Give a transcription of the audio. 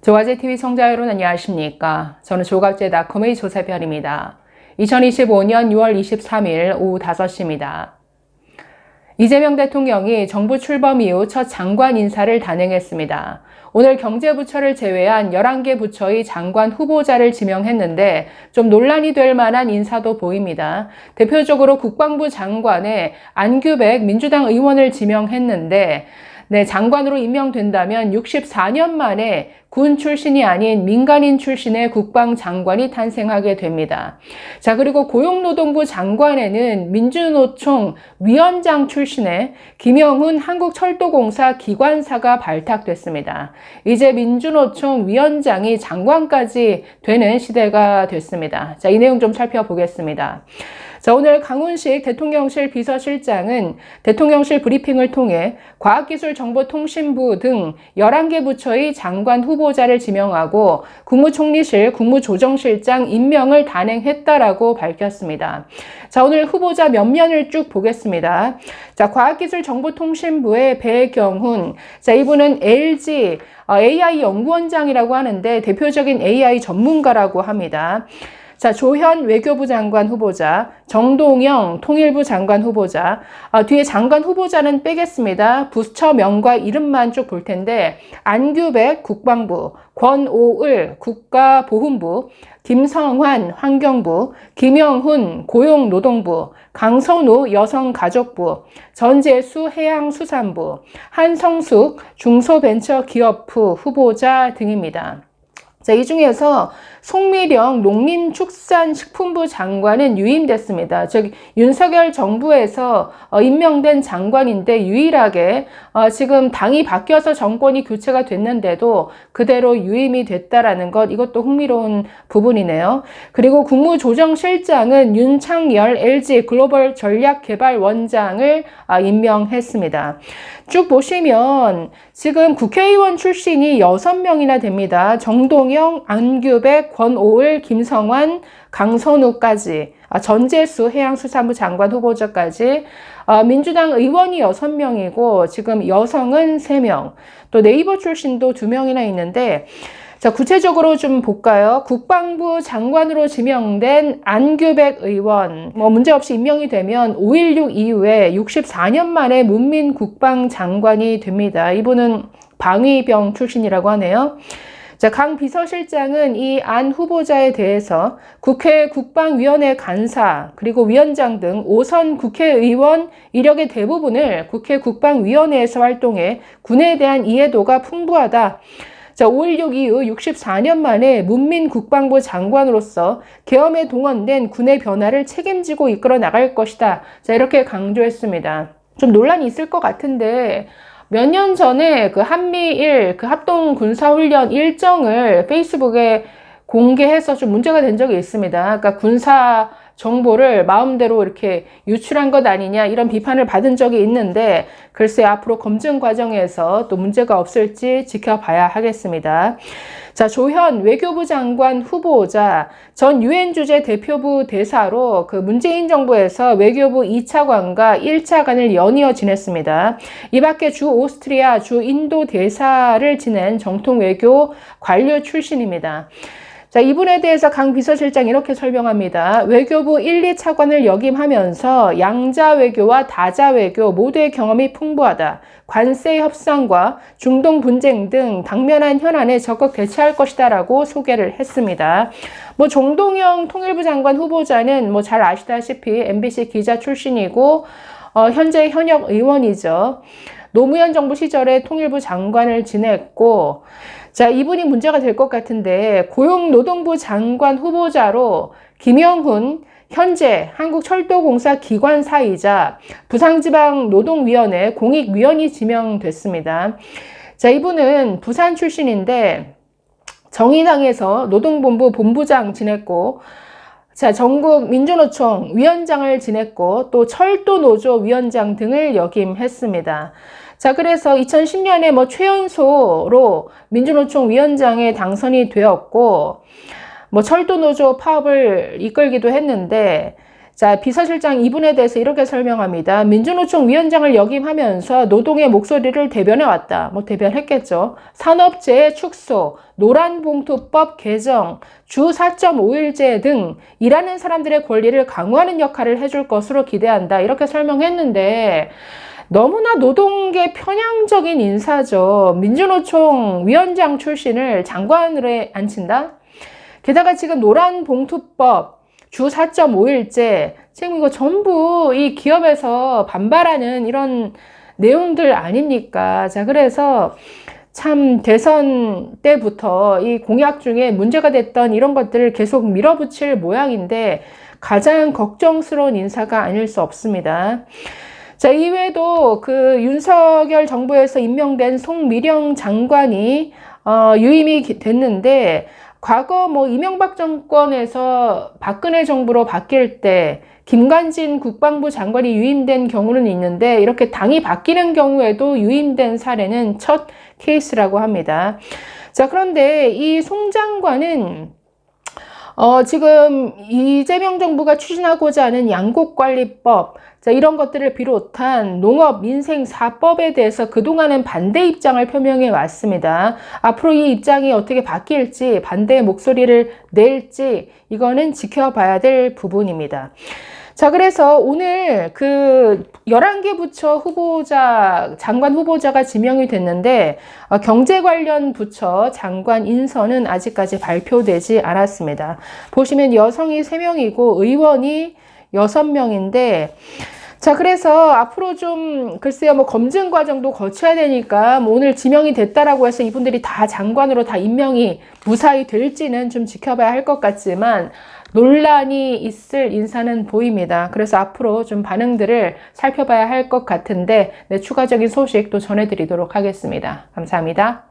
조가제TV 청자 여러분 안녕하십니까? 저는 조갑제닷컴의 조세별입니다. 2025년 6월 23일 오후 5시입니다. 이재명 대통령이 정부 출범 이후 첫 장관 인사를 단행했습니다. 오늘 경제부처를 제외한 11개 부처의 장관 후보자를 지명했는데 좀 논란이 될 만한 인사도 보입니다. 대표적으로 국방부 장관에 안규백 민주당 의원을 지명했는데 장관으로 임명된다면 64년 만에 군 출신이 아닌 민간인 출신의 국방장관이 탄생하게 됩니다. 자, 그리고 고용노동부 장관에는 민주노총 위원장 출신의 김영훈 한국철도공사 기관사가 발탁됐습니다. 이제 민주노총 위원장이 장관까지 되는 시대가 됐습니다. 자, 이 내용 좀 살펴보겠습니다. 자, 오늘 강훈식 대통령실 비서실장은 대통령실 브리핑을 통해 과학기술정보통신부 등 11개 부처의 장관 후보자를 지명하고 국무총리실 국무조정실장 임명을 단행했다라고 밝혔습니다. 자, 오늘 후보자 면면을 쭉 보겠습니다. 자, 과학기술정보통신부의 배경훈. 자, 이분은 LG AI 연구원장이라고 하는데 대표적인 AI 전문가라고 합니다. 자, 조현 외교부 장관 후보자, 정동영 통일부 장관 후보자, 뒤에 장관 후보자는 빼겠습니다. 부처명과 이름만 쭉 볼 텐데, 안규백 국방부, 권오을 국가보훈부, 김성환 환경부, 김영훈 고용노동부, 강선우 여성가족부, 전재수 해양수산부, 한성숙 중소벤처기업부 후보자 등입니다. 자, 이 중에서 송미령 농림축산식품부 장관은 유임됐습니다. 즉 윤석열 정부에서 임명된 장관인데 유일하게 지금 당이 바뀌어서 정권이 교체가 됐는데도 그대로 유임이 됐다라는 것, 이것도 흥미로운 부분이네요. 그리고 국무조정실장은 윤창열 LG 글로벌 전략개발원장을 임명했습니다. 쭉 보시면 지금 국회의원 출신이 6명이나 됩니다. 정동영, 안규백, 권오을, 김성환, 강선우까지, 전재수 해양수산부 장관 후보자까지 민주당 의원이 6명이고 지금 여성은 3명, 또 네이버 출신도 2명이나 있는데, 자, 구체적으로 좀 볼까요? 국방부 장관으로 지명된 안규백 의원, 문제없이 임명이 되면 5.16 이후에 64년 만에 문민국방장관이 됩니다. 이분은 방위병 출신이라고 하네요. 자, 강 비서실장은 이 안 후보자에 대해서 국회 국방위원회 간사 그리고 위원장 등 5선 국회의원 이력의 대부분을 국회 국방위원회에서 활동해 군에 대한 이해도가 풍부하다. 자, 5.16 이후 64년 만에 문민국방부 장관으로서 계엄에 동원된 군의 변화를 책임지고 이끌어 나갈 것이다. 자, 이렇게 강조했습니다. 좀 논란이 있을 것 같은데, 몇 년 전에 그 한미일 그 합동 군사훈련 일정을 페이스북에 공개해서 좀 문제가 된 적이 있습니다. 그러니까 군사 정보를 마음대로 이렇게 유출한 것 아니냐, 이런 비판을 받은 적이 있는데, 글쎄 앞으로 검증 과정에서 또 문제가 없을지 지켜봐야 하겠습니다. 자, 조현 외교부 장관 후보자, 전 유엔 주재 대표부 대사로 그 문재인 정부에서 외교부 2차관과 1차관을 연이어 지냈습니다. 이 밖에 주 오스트리아, 주 인도 대사를 지낸 정통 외교 관료 출신입니다. 자, 이분에 대해서 강 비서실장이 이렇게 설명합니다. 외교부 1, 2차관을 역임하면서 양자 외교와 다자 외교 모두의 경험이 풍부하다. 관세 협상과 중동 분쟁 등 당면한 현안에 적극 대처할 것이다 라고 소개를 했습니다. 정동영 통일부 장관 후보자는 잘 아시다시피 MBC 기자 출신이고 현재 현역 의원이죠. 노무현 정부 시절에 통일부 장관을 지냈고, 자, 이분이 문제가 될 것 같은데, 고용노동부 장관 후보자로 김영훈 현재 한국철도공사 기관사이자 부산지방노동위원회 공익위원이 지명됐습니다. 자, 이분은 부산 출신인데 정의당에서 노동본부 본부장 지냈고, 자, 전국 민주노총 위원장을 지냈고, 또 철도노조 위원장 등을 역임했습니다. 자, 그래서 2010년에 최연소로 민주노총 위원장에 당선이 되었고, 철도노조 파업을 이끌기도 했는데, 자, 비서실장 이분에 대해서 이렇게 설명합니다. 민주노총 위원장을 역임하면서 노동의 목소리를 대변해왔다. 뭐 대변했겠죠. 산업재해 축소, 노란봉투법 개정, 주 4.5일제 등 일하는 사람들의 권리를 강화하는 역할을 해줄 것으로 기대한다. 이렇게 설명했는데 너무나 노동계 편향적인 인사죠. 민주노총 위원장 출신을 장관으로 앉힌다? 게다가 지금 노란봉투법, 주 4.5일제, 지금 이거 전부 이 기업에서 반발하는 이런 내용들 아닙니까? 자, 그래서 참 대선 때부터 이 공약 중에 문제가 됐던 이런 것들을 계속 밀어붙일 모양인데 가장 걱정스러운 인사가 아닐 수 없습니다. 자, 이외에도 그 윤석열 정부에서 임명된 송미령 장관이 유임이 됐는데 과거 뭐 이명박 정권에서 박근혜 정부로 바뀔 때 김관진 국방부 장관이 유임된 경우는 있는데 이렇게 당이 바뀌는 경우에도 유임된 사례는 첫 케이스라고 합니다. 자, 그런데 이 송 장관은 지금 이재명 정부가 추진하고자 하는 양곡관리법, 자, 이런 것들을 비롯한 농업 민생 4법에 대해서 그동안은 반대 입장을 표명해 왔습니다. 앞으로 이 입장이 어떻게 바뀔지, 반대의 목소리를 낼지, 이거는 지켜봐야 될 부분입니다. 자, 그래서 오늘 그 11개 부처 후보자, 장관 후보자가 지명이 됐는데 경제 관련 부처 장관 인선은 아직까지 발표되지 않았습니다. 보시면 여성이 3명이고 의원이 6명인데 자, 그래서 앞으로 좀 글쎄요, 뭐 검증 과정도 거쳐야 되니까 뭐 오늘 지명이 됐다라고 해서 이분들이 다 장관으로 다 임명이 무사히 될지는 좀 지켜봐야 할 것 같지만 논란이 있을 인사는 보입니다. 그래서 앞으로 좀 반응들을 살펴봐야 할 것 같은데 추가적인 소식 또 전해드리도록 하겠습니다. 감사합니다.